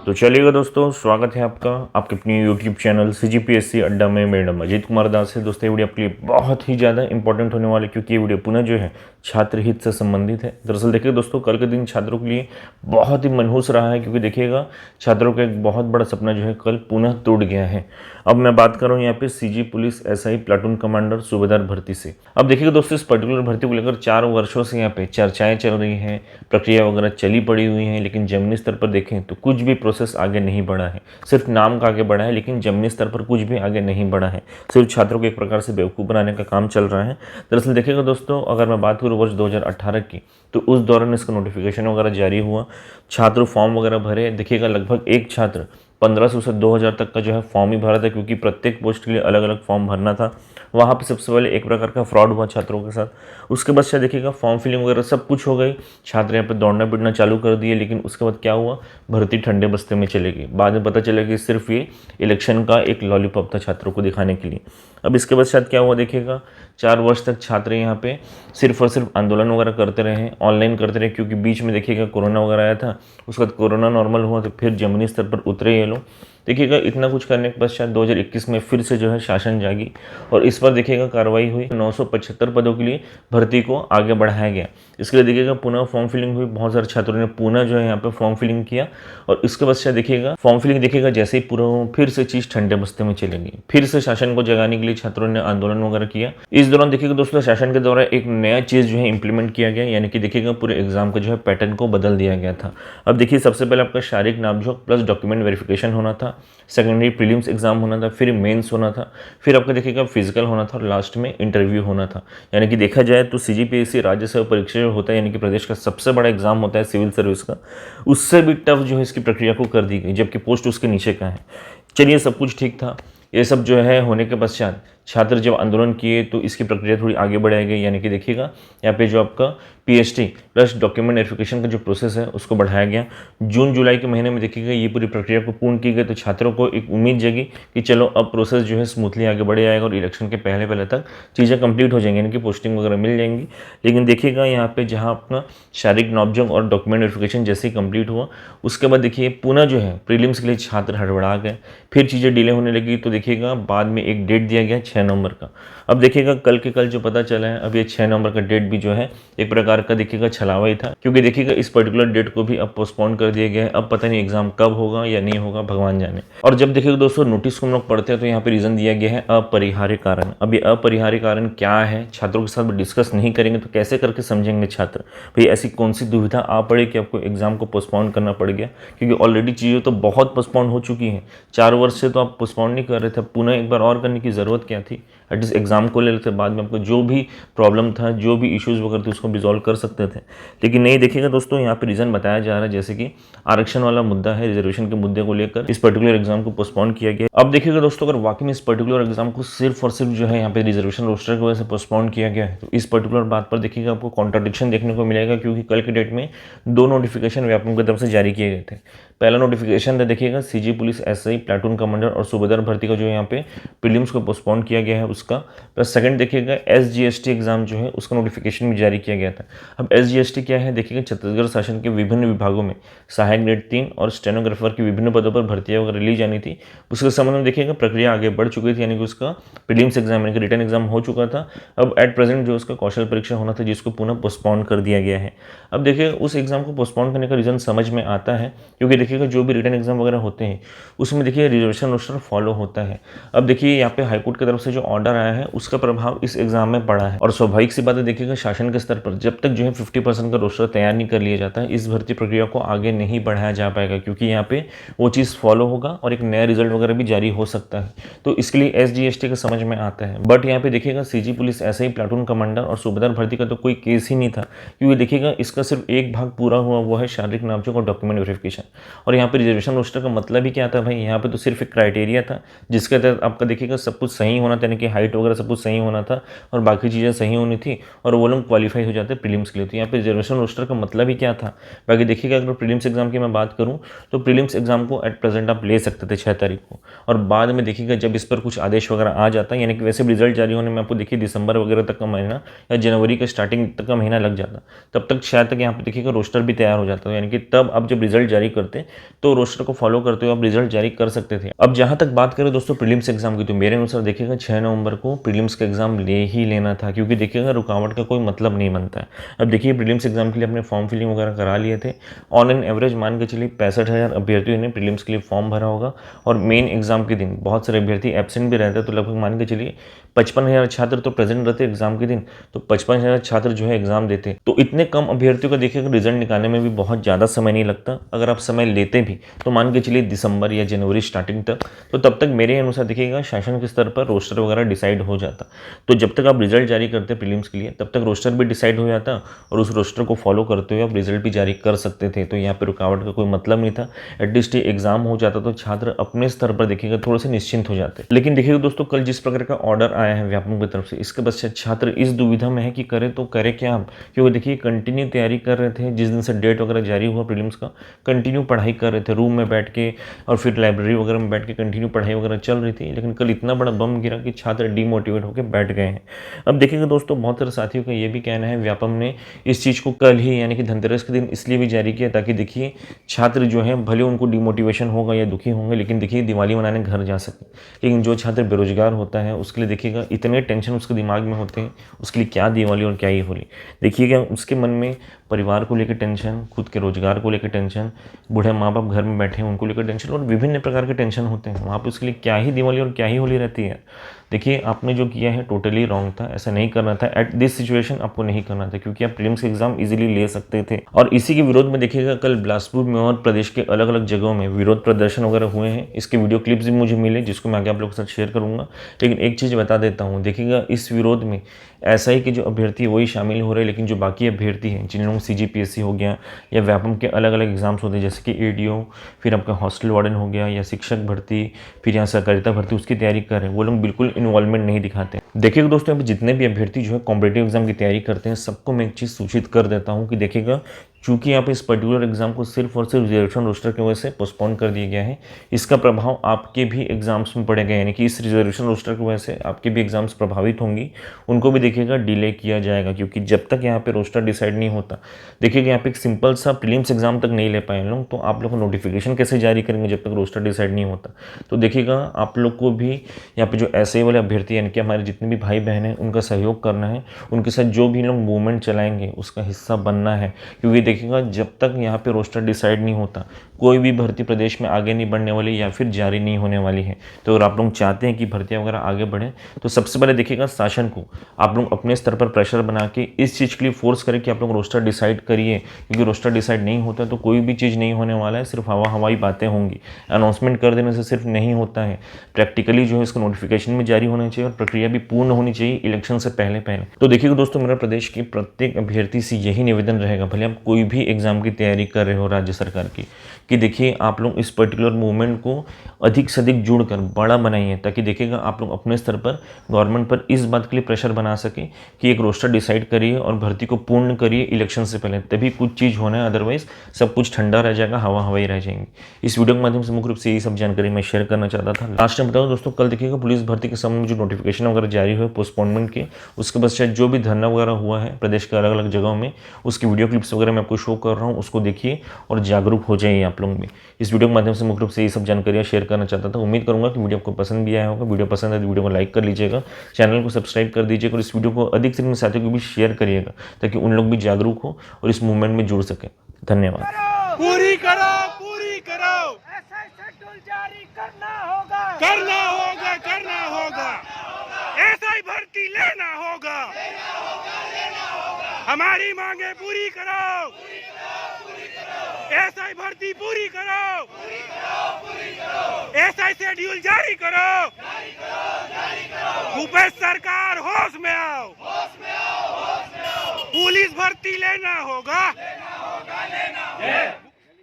तो चलिएगा दोस्तों, स्वागत है आपका आपके अपनी यूट्यूब चैनल CGPSC अड्डा में। मेरा नाम अजीत कुमार दास है। दोस्तों ये वीडियो आपके लिए बहुत ही ज़्यादा इंपॉर्टेंट होने वाला है, क्योंकि ये वीडियो पुनः जो है छात्र हित से संबंधित है। दरअसल देखिए दोस्तों, कल के दिन छात्रों के लिए बहुत ही मनहूस रहा है, क्योंकि देखिएगा छात्रों का एक बहुत बड़ा सपना जो है कल पुनः टूट गया है। अब मैं बात कर रहा हूँ यहाँ पे CG police SI platoon commander सूबेदार भर्ती से। अब देखिएगा दोस्तों, इस पर्टिकुलर भर्ती को लेकर 4 वर्षों से यहाँ पे चर्चाएं चल रही हैं, प्रक्रिया वगैरह चली पड़ी हुई हैं, लेकिन जमीनी स्तर पर देखें तो कुछ भी प्रोसेस आगे नहीं बढ़ा है। सिर्फ नाम का आगे बढ़ा है, लेकिन जमीनी स्तर पर कुछ भी आगे नहीं बढ़ा है। सिर्फ छात्रों को एक प्रकार से बेवकूफ़ बनाने का काम चल रहा है। दरअसल देखिएगा दोस्तों, अगर मैं बात करूँ वर्ष 2018 की, तो उस दौरान इसका नोटिफिकेशन वगैरह जारी हुआ, छात्र फॉर्म वगैरह भरे। देखिएगा लगभग एक छात्र 1500 से 2000 तक का जो है फॉर्म ही भरा था, क्योंकि प्रत्येक पोस्ट के लिए अलग अलग फॉर्म भरना था। वहाँ पे सबसे पहले एक प्रकार का फ्रॉड हुआ छात्रों के साथ। उसके बाद शायद देखिएगा फॉर्म फिलिंग वगैरह सब कुछ हो गई, छात्र यहाँ पे दौड़ना पीटना चालू कर दिए। लेकिन उसके बाद क्या हुआ, भर्ती ठंडे बस्ते में चले गई। बाद में पता चला कि सिर्फ ये इलेक्शन का एक लॉलीपॉप था छात्रों को दिखाने के लिए। अब इसके बाद शायद क्या हुआ, देखिएगा 4 वर्ष तक छात्र यहाँ पे सिर्फ और सिर्फ आंदोलन वगैरह करते रहे, ऑनलाइन करते रहे, क्योंकि बीच में देखिएगा कोरोना वगैरह आया था। उसके बाद कोरोना नॉर्मल हुआ तो फिर जमीनी स्तर पर उतरे ये लोग। देखिएगा इतना कुछ करने के पश्चात 2021 में फिर से जो है शासन जागी, और इस पर देखिएगा कार्रवाई हुई। 975 पदों के लिए भर्ती को आगे बढ़ाया गया। इसके लिए देखिएगा पुनः फॉर्म फिलिंग हुई। बहुत सारे छात्रों ने पुनः जो है यहाँ पे फॉर्म फिलिंग किया, और इसके पश्चात देखिएगा फॉर्म फिलिंग देखिएगा जैसे ही पूरा हो, फिर से चीज़ ठंडे बस्ते में चलेगी। फिर से शासन को जगाने के लिए छात्रों ने आंदोलन वगैरह किया। इस दौरान देखिएगा दोस्तों, शासन के द्वारा एक नया चीज़ जो है इंप्लीमेंट किया गया, यानी कि देखिएगा पूरे एग्जाम का जो है पैटर्न को बदल दिया गया था। अब देखिए, सबसे पहले आपका शारीरिक नापजोक प्लस डॉक्यूमेंट वेरिफिकेशन होना था, सेकेंडरी प्रीलिम्स एग्जाम होना था, फिर मेंस होना था, फिर आपका देखिएगा फिजिकल होना था, और लास्ट में इंटरव्यू होना था। यानी कि देखा जाए तो CGPSC राज्य सेवा परीक्षा जो होता है, यानी कि प्रदेश का सबसे बड़ा एग्जाम होता है सिविल सर्विस का, उससे भी टफ जो है इसकी प्रक्रिया को कर दी गई, जबकि पोस्ट उसके नीचे का है। चलिए, सब कुछ ठीक था। ये सब जो है होने के पश्चात छात्र जब आंदोलन किए तो इसकी प्रक्रिया थोड़ी आगे बढ़ाई गई। यानी कि देखिएगा यहाँ पे जो आपका PST प्लस डॉक्यूमेंट वेरिफिकेशन का जो प्रोसेस है उसको बढ़ाया गया। जून जुलाई के महीने में देखिएगा ये पूरी प्रक्रिया को पूर्ण की गई, तो छात्रों को एक उम्मीद जगी कि चलो अब प्रोसेस जो है स्मूथली आगे बढ़ जाएगा और इलेक्शन के पहले पहले तक चीज़ें कंप्लीट हो जाएंगी, यानी कि पोस्टिंग वगैरह मिल जाएंगी। लेकिन देखिएगा यहाँ पे जहाँ अपना शारीरिक नॉब्जोंग और डॉक्यूमेंट वेरिफिकेशन जैसे ही कंप्लीट हुआ, उसके बाद देखिए पुनः जो है प्रीलिम्स के लिए छात्र हड़बड़ा गए, फिर चीज़ें डिले होने लगी। तो देखिएगा बाद में एक डेट दिया गया 6 नवंबर का। अब देखिएगा कल के कल जो पता चला है, अब ये 6 नवंबर का डेट भी जो है एक प्रकार का देखिएगा छलावा ही था, क्योंकि देखिएगा इस पर्टिकुलर डेट को भी अब पोस्टपोन कर दिया गया है। अब पता नहीं एग्जाम कब होगा या नहीं होगा, भगवान जाने। और जब देखिएगा दोस्तों नोटिस को हम लोग पढ़ते हैं तो यहाँ पे रीजन दिया गया है अपरिहार्य कारण। अब ये अपरिहार्य कारण क्या है, छात्रों के साथ डिस्कस नहीं करेंगे तो कैसे करके समझेंगे छात्र? भाई ऐसी कौन सी दुविधा आ पड़ी कि आपको एग्जाम को पोस्टपोन करना पड़ गया? क्योंकि ऑलरेडी चीज़ें तो बहुत पोस्टपोन हो चुकी हैं। 4 वर्ष से तो आप पोस्टपोन नहीं कर रहे थे, पुनः एक बार और करने की ज़रूरत क्या थी? एटलीस्ट एग्जाम को ले लेते, बाद में आपको जो भी प्रॉब्लम था, जो भी इश्यूज़ वगैरह थे उसको रिजॉल्व कर सकते थे। लेकिन नहीं, देखिएगा दोस्तों यहाँ पे रीज़न बताया जा रहा है, जैसे कि आरक्षण वाला मुद्दा है, रिजर्वेशन के मुद्दे को लेकर इस पर्टिकुलर एग्जाम को पोस्टपोन किया गया। अब देखिएगा दोस्तों, अगर वाकई में इस पर्टिकुलर एग्जाम को सिर्फ और सिर्फ जो है यहाँ पे रिजर्वेशन रोस्टर की वजह से पोस्टपोन किया गया है, तो इस पर्टिकुलर बात पर देखिएगा आपको कॉन्ट्राडिक्शन देखने को मिलेगा, क्योंकि कल के डेट में 2 नोटिफिकेशन व्यापकों की तरफ से जारी किए गए थे। पहला नोटिफिकेशन था देखिएगा CG police SI platoon commander और सूबेदार भर्ती का जो यहाँ पे प्रीलिम्स को पोस्टपोन किया गया है उसका। प्लस सेकंड देखिएगा SGST एग्जाम जो है उसका नोटिफिकेशन भी जारी किया गया था। अब SGST क्या है, देखिएगा छत्तीसगढ़ शासन के विभिन्न विभागों में सहायक ग्रेड 3 और स्टेनोग्राफर की विभिन्न पदों पर भर्तियां वगैरह ली जानी थी। उसके संबंध में देखिएगा प्रक्रिया आगे बढ़ चुकी थी, यानी कि उसका प्रीलिम्स एग्जाम यानी कि रिटन एग्जाम हो चुका था। अब एट प्रेजेंट जो उसका कौशल परीक्षा होना था, जिसको पुनः पोस्टपोन कर दिया गया है। अब देखिए उस एग्जाम को पोस्टपोन करने का रीज़न समझ में आता है, क्योंकि देखिएगा जो भी रिटन एग्जाम वगैरह होते हैं उसमें देखिए रिजर्वेशन रोस्टर फॉलो होता है। अब देखिए यहाँ पे हाईकोर्ट की तरफ से जो ऑर्डर आया है उसका प्रभाव इस एग्जाम में पड़ा है, और स्वाभाविक सी बात है देखिएगा शासन के स्तर पर जब तक जो है 50% का रोस्टर तैयार नहीं कर लिया जाता है, इस भर्ती प्रक्रिया को आगे नहीं बढ़ाया जा पाएगा, क्योंकि यहाँ पे वो चीज़ फॉलो होगा और एक नया रिजल्ट वगैरह भी जारी हो सकता है। तो इसके लिए SGST का समझ में आता है। बट यहाँ पे देखिएगा CG police SI platoon commander और सूबेदार भर्ती का तो कोई केस ही नहीं था, क्योंकि देखिएगा इसका सिर्फ एक भाग पूरा हुआ, वो है शारीरिक नापजोक और डॉक्यूमेंट वेरिफिकेशन। और यहाँ पे रिजर्वेशन रोस्टर का मतलब ही क्या था भाई, यहाँ पे तो सिर्फ एक क्राइटेरिया था जिसके तहत आपका देखिएगा सब कुछ सही होना था, यानी कि हाइट वगैरह सब कुछ सही होना था और बाकी चीज़ें सही होनी थी और वो लोग क्वालिफाई हो जाते प्रीलिम्स के लिए। तो यहाँ पे रिजर्वेशन रोस्टर का मतलब ही क्या था? बाकी देखिएगा, अगर प्रीलिम्स एग्जाम की मैं बात करूँ तो प्रीलिम्स एग्जाम को एट प्रेजेंट आप ले सकते थे 6 तारीख को, और बाद में देखिएगा जब इस पर कुछ आदेश वगैरह आ जाता है, यानी कि वैसे भी रिजल्ट जारी होने में आपको देखिए दिसंबर वगैरह तक का महीना या जनवरी के स्टार्टिंग तक का महीना लग जाता, तब तक शायद तक यहाँ पे देखिएगा रोस्टर भी तैयार हो जाता है, यानी कि तब आप जब रिजल्ट जारी करते तो रोस्टर को फॉलो करते हुए आप रिजल्ट जारी कर सकते थे। अब जहां तक बात करें दोस्तों प्रीलिम्स एग्जाम की, तो मेरे अनुसार देखिएगा 6 नवंबर को प्रीलिम्स का एग्जाम ले ही लेना था, क्योंकि देखिएगा रुकावट का कोई मतलब नहीं बनता है। अब देखिए प्रीलिम्स एग्जाम के लिए अपने फॉर्म फिलिंग वगैरह करा लिए थे, ऑन एन एवरेज मान के चलिए 65,000 अभ्यर्थियों ने प्रीलिम्स के लिए फॉर्म भरा होगा, और मेन एग्जाम के दिन बहुत सारे अभ्यर्थी एब्सेंट भी रहते हैं, तो लगभग मान के चलिए 55,000 छात्र तो प्रेजेंट रहते एग्जाम के दिन, तो 55,000 छात्र जो है एग्जाम देते, तो इतने कम अभ्यर्थियों का देखिएगा रिजल्ट निकालने में भी बहुत ज़्यादा समय नहीं लगता। अगर आप समय लेते भी तो मान के चलिए दिसंबर या जनवरी स्टार्टिंग तक, तो तब तक मेरे अनुसार देखिएगा शासन के स्तर पर रोस्टर वगैरह डिसाइड हो जाता। तो जब तक आप रिजल्ट जारी करते प्रीलिम्स के लिए तब तक रोस्टर भी डिसाइड हो जाता, और उस रोस्टर को फॉलो करते हुए आप रिजल्ट भी जारी कर सकते थे। तो यहाँ पर रुकावट का कोई मतलब नहीं था, एटलीस्ट एग्जाम हो जाता तो छात्र अपने स्तर पर देखिएगा थोड़े से निश्चिंत हो जाते। लेकिन देखिएगा दोस्तों, कल जिस प्रकार का ऑर्डर आया है व्यापमं की तरफ से, इसके पश्चात छात्र इस दुविधा में है कि करे तो करे क्या आप, क्योंकि देखिए कंटिन्यू तैयारी कर रहे थे, जिस दिन से डेट वगैरह जारी हुआ प्रीलिम्स का कंटिन्यू पढ़ाई कर रहे थे रूम में बैठ के, और फिर लाइब्रेरी वगैरह में बैठ के कंटिन्यू पढ़ाई वगैरह चल रही थी। लेकिन कल इतना बड़ा बम गिरा कि छात्र डीमोटिवेट होकर बैठ गए हैं। अब देखिएगा दोस्तों, बहुत सारे साथियों का ये भी कहना है व्यापम ने इस चीज़ को कल ही यानी कि धनतेरस के दिन इसलिए भी जारी किया ताकि देखिए छात्र जो है भले उनको डिमोटिवेशन होगा या दुखी होंगे, लेकिन देखिए दिवाली मनाने घर जा सके। लेकिन जो छात्र बेरोजगार होता है उसके लिए देखिएगा इतने टेंशन उसके दिमाग में होते हैं, उसके लिए क्या दिवाली और क्या ही होली। देखिएगा उसके मन में परिवार को लेकर टेंशन, खुद के रोजगार को लेकर टेंशन, बूढ़े माँ बाप घर में बैठे हैं उनको लेकर टेंशन, और विभिन्न प्रकार के टेंशन होते हैं वहाँ पे। उसके लिए क्या ही दिवाली और क्या ही होली रहती है। देखिए आपने जो किया है टोटली रॉन्ग था, ऐसा नहीं करना था, एट दिस सिचुएशन आपको नहीं करना था, क्योंकि आप प्रीलिम्स के एग्जाम इजीली ले सकते थे। और इसी के विरोध में देखिएगा कल बिलासपुर में और प्रदेश के अलग अलग जगहों में विरोध प्रदर्शन वगैरह हुए हैं। इसके वीडियो क्लिप्स भी मुझे मिले जिसको मैं आगे आप लोगों के साथ शेयर करूंगा। लेकिन एक चीज़ बता देता हूँ, देखिएगा इस विरोध में ऐसा ही कि जो अभ्यर्थी वही शामिल हो रहे हैं, लेकिन जो बाकी अभ्यर्थी हैं जिन लोगों CGPSC हो गया या व्यापम के अलग अलग एग्जाम्स होते हैं जैसे कि ADO, फिर आपका हॉस्टल वार्डन हो गया या शिक्षक भर्ती, फिर यहाँ सहकारिता भर्ती, उसकी तैयारी कर रहे हैं, वो लोग बिल्कुल इन्वॉल्वमेंट नहीं दिखाते। देखिएगा दोस्तों, यहाँ पे जितने भी अभ्यर्थी जो है कॉम्पिटेटिव एग्जाम की तैयारी करते हैं सबको मैं एक चीज़ सूचित कर देता हूँ कि देखिएगा चूंकि यहाँ पे इस पर्टिकुलर एग्जाम को सिर्फ और सिर्फ रिजर्वेशन रोस्टर की वजह से पोस्टपोन कर दिया गया है, इसका प्रभाव आपके भी एग्जाम्स में पड़ेगा, यानी कि इस रिजर्वेशन रोस्टर की वजह से आपके भी एग्जाम्स प्रभावित होंगी, उनको भी देखिएगा डिले किया जाएगा। क्योंकि जब तक यहाँ पे रोस्टर डिसाइड नहीं होता, देखिएगा यहाँ पे एक सिंपल सा प्रीलिम्स एग्जाम तक नहीं ले पाए लोग, तो आप लोग को नोटिफिकेशन कैसे जारी करेंगे जब तक रोस्टर डिसाइड नहीं होता। तो देखिएगा आप लोग को भी यहाँ पे जो ऐसे वाले अभ्यर्थी यानी कि हमारे जितने भी भाई बहन हैं उनका सहयोग करना है, उनके साथ जो भी लोग मूवमेंट चलाएंगे उसका हिस्सा बनना है। क्योंकि देखिएगा जब तक यहाँ पे रोस्टर डिसाइड नहीं होता कोई भी भर्ती प्रदेश में आगे नहीं बढ़ने वाली या फिर जारी नहीं होने वाली है। तो अगर आप लोग चाहते हैं कि भर्तियाँ वगैरह आगे बढ़ें तो सबसे पहले देखिएगा शासन को आप लोग अपने स्तर पर प्रेशर बना के इस चीज़ के लिए फोर्स करें कि आप लोग रोस्टर डिसाइड करिए, क्योंकि रोस्टर डिसाइड नहीं होता तो कोई भी चीज़ नहीं होने वाला है, सिर्फ हवाई बातें होंगी। अनाउंसमेंट कर देने से सिर्फ नहीं होता है, प्रैक्टिकली जो है इसका नोटिफिकेशन भी जारी होना चाहिए और प्रक्रिया भी पूर्ण होनी चाहिए इलेक्शन से पहले पहले। तो देखिएगा दोस्तों, मेरा प्रदेश के प्रत्येक अभ्यर्थी से यही निवेदन रहेगा, भले आप कोई भी एग्जाम की तैयारी कर रहे हो राज्य सरकार की, कि देखिए आप लोग इस पर्टिकुलर मूवमेंट को अधिक से अधिक जुड़कर बड़ा बनाइए, ताकि देखिएगा आप लोग अपने स्तर पर गवर्नमेंट पर इस बात के लिए प्रेशर बना सके कि एक रोस्टर डिसाइड करिए और भर्ती को पूर्ण करिए इलेक्शन से पहले, तभी कुछ चीज़ होना है, अदरवाइज सब कुछ ठंडा रह जाएगा, हवाई रह जाएंगी। इस वीडियो के माध्यम से मुख्य रूप से यही सब जानकारी मैं शेयर करना चाहता था। लास्ट में बताऊँ दोस्तों, कल देखिएगा पुलिस भर्ती के संबंध में जो नोटिफिकेशन वगैरह जारी हुए पोस्टपोनमेंट के, उसके पश्चात जो भी धरना वगैरह हुआ है प्रदेश के अलग अलग जगहों में, उसकी वीडियो क्लिप्स वगैरह मैं आपको शो कर रहा हूँ, उसको देखिए और जागरूक हो जाइए आप लोग भी। इस वीडियो के माध्यम से मुख्य रूप से ये सब जानकारियाँ शेयर करना चाहता था। उम्मीद करूंगा कि वीडियो आपको पसंद भी आया होगा। वीडियो पसंद है तो वीडियो को लाइक कर लीजिएगा, चैनल को सब्सक्राइब कर दीजिएगा और इस वीडियो को अधिक से अधिक साथियों को भी शेयर करिएगा ताकि उन लोग भी जागरूक हो और इस मूवमेंट में जुड़ सके। धन्यवाद। पूरी करो, पूरी करो, ऐसा शेड्यूल जारी करना होगा, करना होगा, करना होगा, ऐसा ही भर्ती लेना होगा, हमारी मांगे पूरी करो, ऐसा ही भर्ती पूरी करो, ऐसा ही शेड्यूल जारी करो, भूपेश सरकार होश में आओ, पुलिस भर्ती लेना होगा।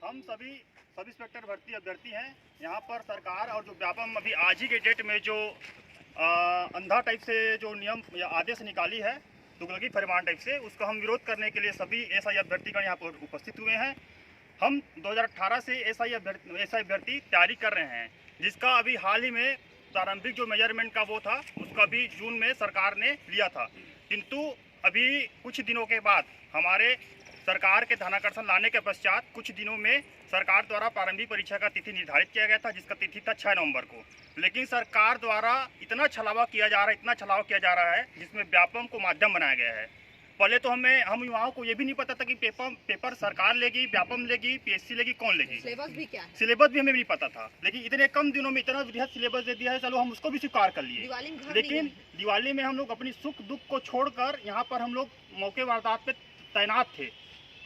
हम सभी सब इंस्पेक्टर भर्ती अभ्यर्थी हैं। यहाँ पर सरकार और जो व्यापम अभी आज ही के डेट में जो अंधा टाइप से जो नियम या आदेश निकाली है, तुगलकी फरमान टाइप से, उसका हम विरोध करने के लिए सभी एसआई अभ्यर्थीगण यहाँ पर उपस्थित हुए हैं। हम 2018 से एसआई अभ्यर्थी तैयारी कर रहे हैं, जिसका अभी हाल ही में प्रारंभिक जो मेजरमेंट का वो था उसका भी जून में सरकार ने लिया था, किंतु अभी कुछ दिनों के बाद हमारे सरकार के ध्यानाकर्षण लाने के पश्चात कुछ दिनों में सरकार द्वारा प्रारंभिक परीक्षा का तिथि निर्धारित किया गया था, जिसका तिथि था 6 नवंबर को। लेकिन सरकार द्वारा इतना छलावा किया जा रहा है जिसमें व्यापम को माध्यम बनाया गया है। पहले तो हम युवाओं को ये भी नहीं पता था कि पेपर सरकार लेगी, व्यापम लेगी, पीएससी लेगी, कौन लेगी। सिलेबस भी क्या है? सिलेबस भी हमें नहीं पता था, लेकिन इतने कम दिनों में इतना वृहद सिलेबस दे दिया है, चलो हम उसको भी स्वीकार कर लिए। लेकिन दिवाली में हम लोग अपनी सुख दुख को छोड़कर यहाँ पर हम लोग मौके वारदात पे तैनात थे,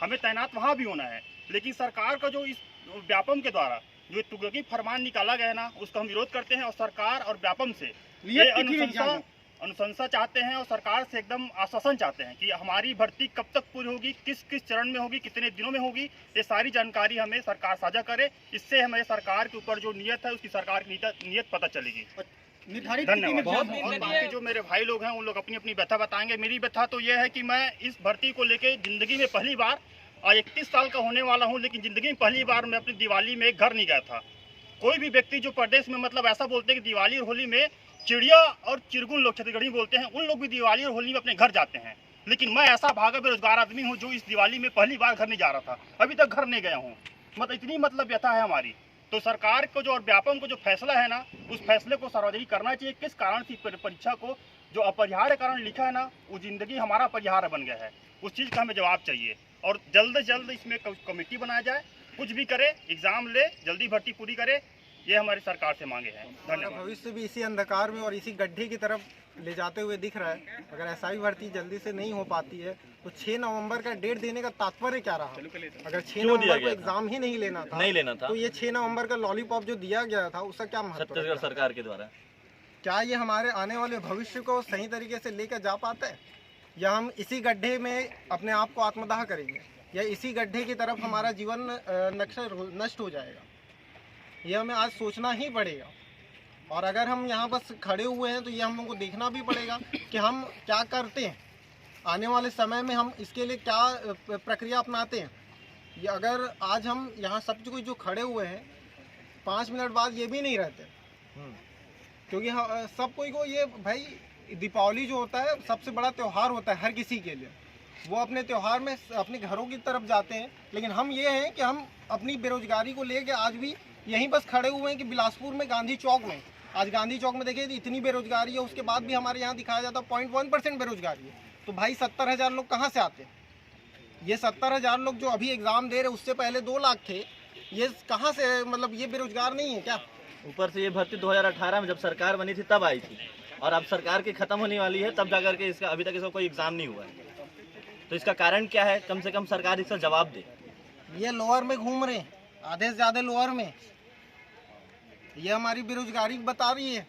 हमें तैनात वहाँ भी होना है। लेकिन सरकार का जो इस व्यापम के द्वारा जो तुगलकी फरमान निकाला गया ना, उसका हम विरोध करते हैं और सरकार और व्यापम से ये अनुशंसा चाहते हैं और सरकार से एकदम आश्वासन चाहते हैं कि हमारी भर्ती कब तक पूरी होगी, किस किस चरण में होगी, कितने दिनों में होगी, ये सारी जानकारी हमें सरकार साझा करे। इससे हमें सरकार के ऊपर जो नियत है उसकी सरकार की नियत पता चलेगी। धन्यवाद। और बाकी जो मेरे भाई लोग हैं उन लोग अपनी अपनी व्यथा बताएंगे। मेरी व्यथा तो ये है कि मैं इस भर्ती को लेके ज़िंदगी में पहली बार 31 साल का होने वाला हूँ, लेकिन ज़िंदगी में पहली बार मैं अपनी दिवाली में घर नहीं गया था। कोई भी व्यक्ति जो प्रदेश में मतलब ऐसा बोलते हैं कि दिवाली और होली में चिड़िया और चिरगुन लोग छत्तीसगढ़ी बोलते हैं, उन लोग भी दिवाली और होली में अपने घर जाते हैं। लेकिन मैं ऐसा भागा बेरोजगार आदमी हूँ जो इस दिवाली में पहली बार घर नहीं जा रहा था, अभी तक घर नहीं गया हूँ। मतलब इतनी व्यथा है हमारी। तो सरकार को जो और व्यापम को जो फैसला है ना, उस फैसले को सार्वजनिक करना चाहिए। किस कारण से परीक्षा को जो अपरिहार्य कारण लिखा है ना, वो जिंदगी हमारा अपरिहार्य बन गया है, उस चीज़ का हमें जवाब चाहिए। और जल्द से जल्द इसमें कमेटी बनाया जाए, कुछ भी करे, एग्ज़ाम ले, जल्दी भर्ती पूरी करे, ये हमारी सरकार से मांगे हैं। धन्यवाद। भविष्य भी इसी अंधकार में और इसी गड्ढे की तरफ ले जाते हुए दिख रहा है। अगर एसआई भर्ती जल्दी से नहीं हो पाती है तो 6 नवंबर का डेट देने का तात्पर्य क्या रहा? अगर 6 नवंबर को एग्जाम ही नहीं लेना था तो ये 6 नवंबर का लॉलीपॉप जो दिया गया था उसका क्या महत्व छत्तीसगढ़ सरकार के द्वारा? क्या ये हमारे आने वाले भविष्य को सही तरीके से लेकर जा पाता है, या हम इसी गड्ढे में अपने आप को आत्मदाह करेंगे, या इसी गड्ढे की तरफ हमारा जीवन नष्ट हो जाएगा? ये हमें आज सोचना ही पड़ेगा। और अगर हम यहाँ बस खड़े हुए हैं तो ये हम लोग को देखना भी पड़ेगा कि हम क्या करते हैं, आने वाले समय में हम इसके लिए क्या प्रक्रिया अपनाते हैं। ये अगर आज हम यहाँ सब कोई जो खड़े हुए हैं 5 मिनट बाद ये भी नहीं रहते, क्योंकि सब कोई को ये भाई दीपावली जो होता है सबसे बड़ा त्यौहार होता है हर किसी के लिए, वो अपने त्यौहार में अपने घरों की तरफ जाते हैं। लेकिन हम ये हैं कि हम अपनी बेरोजगारी को लेके आज भी यहीं बस खड़े हुए हैं कि बिलासपुर में गांधी चौक में, आज गांधी चौक में देखिए इतनी बेरोजगारी है, उसके बाद भी हमारे यहाँ दिखाया जाता है 0.1% बेरोजगारी है। तो भाई 70,000 लोग कहाँ से आते हैं? ये 70,000 लोग जो अभी एग्ज़ाम दे रहे, उससे पहले 2 लाख थे, ये कहाँ से, मतलब ये बेरोजगार नहीं है क्या? ऊपर से ये भर्ती 2018 में जब सरकार बनी थी तब आई थी, और अब सरकार की खत्म होने वाली है तब जाकर के इसका अभी तक इसका कोई एग्ज़ाम नहीं हुआ है। तो इसका कारण क्या है? कम से कम सरकार इसका जवाब दे। ये लोअर में घूम रहे हैं, आधे से ज़्यादा लोअर में, ये हमारी बेरोजगारी बता रही है।